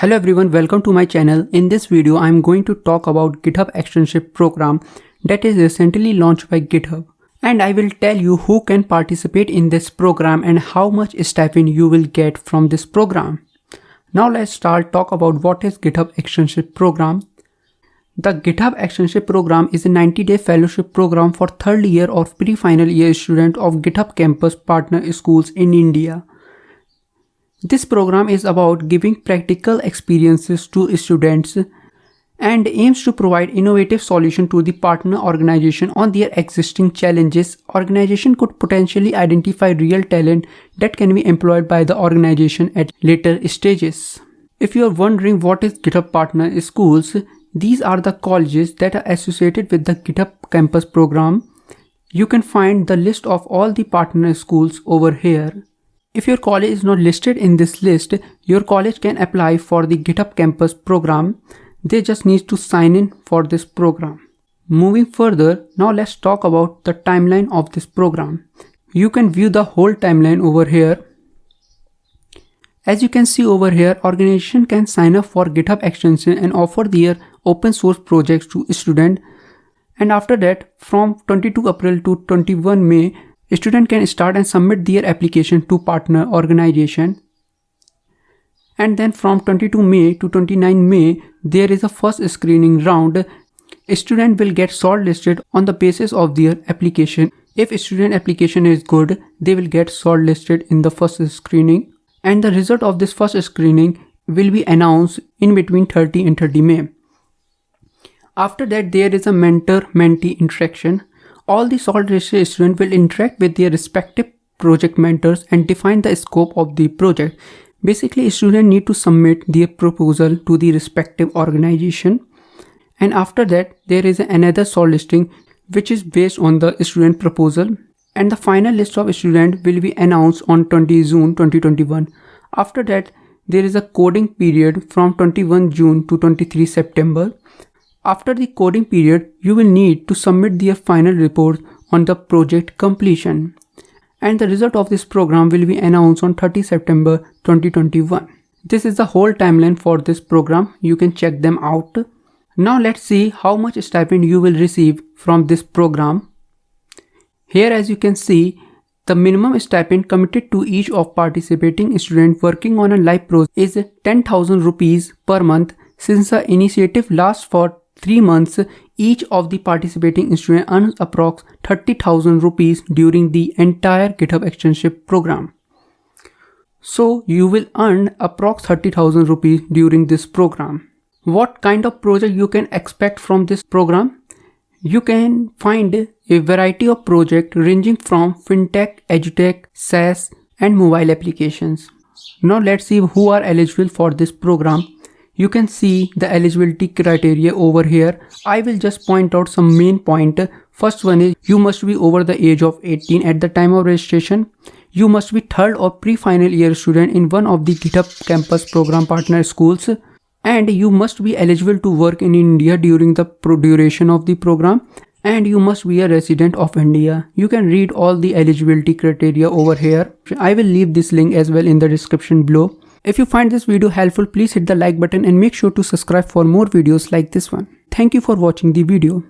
Hello everyone, welcome to my channel. In this video, I am going to talk about GitHub Externship program that is recently launched by GitHub. And I will tell you who can participate in this program and how much stipend you will get from this program. Now let's talk about what is GitHub Externship program. The GitHub Externship program is a 90-day fellowship program for third year or pre-final year student of GitHub campus partner schools in India. This program is about giving practical experiences to students and aims to provide innovative solutions to the partner organization on their existing challenges. Organization could potentially identify real talent that can be employed by the organization at later stages. If you are wondering what is GitHub Partner Schools, these are the colleges that are associated with the GitHub campus program. You can find the list of all the partner schools over here. If your college is not listed in this list, your college can apply for the GitHub campus program. They just need to sign in for this program. Moving further, now let's talk about the timeline of this program. You can view the whole timeline over here. As you can see over here, organization can sign up for GitHub extension and offer their open source projects to students. And after that, from 22 April to 21 May, a student can start and submit their application to partner organization. And then from 22 May to 29 May, there is a first screening round. A student will get shortlisted on the basis of their application. If a student application is good, they will get shortlisted in the first screening. And the result of this first screening will be announced in between 30 and 30 May. After that, there is a mentor-mentee interaction. All the shortlisted students will interact with their respective project mentors and define the scope of the project. Basically, students need to submit their proposal to the respective organization. And after that, there is another shortlisting which is based on the student proposal. And the final list of students will be announced on 20 June 2021. After that, there is a coding period from 21 June to 23 September. After the coding period, you will need to submit their final report on the project completion. And the result of this program will be announced on 30 September 2021. This is the whole timeline for this program. You can check them out. Now let's see how much stipend you will receive from this program. Here, as you can see, the minimum stipend committed to each of participating student working on a live project is 10,000 rupees per month. Since the initiative lasts for 3 months, each of the participating student earns approx 30,000 rupees during the entire GitHub Externship program. So you will earn approx 30,000 rupees during this program. What kind of project you can expect from this program? You can find a variety of projects ranging from fintech, edutech, SaaS and mobile applications. Now let's see who are eligible for this program. You can see the eligibility criteria over here. I will just point out some main point. First one is you must be over the age of 18 at the time of registration. You must be third or pre-final year student in one of the GitHub campus program partner schools. And you must be eligible to work in India during the duration of the program. And you must be a resident of India. You can read all the eligibility criteria over here. I will leave this link as well in the description below. If you find this video helpful, please hit the like button and make sure to subscribe for more videos like this one. Thank you for watching the video.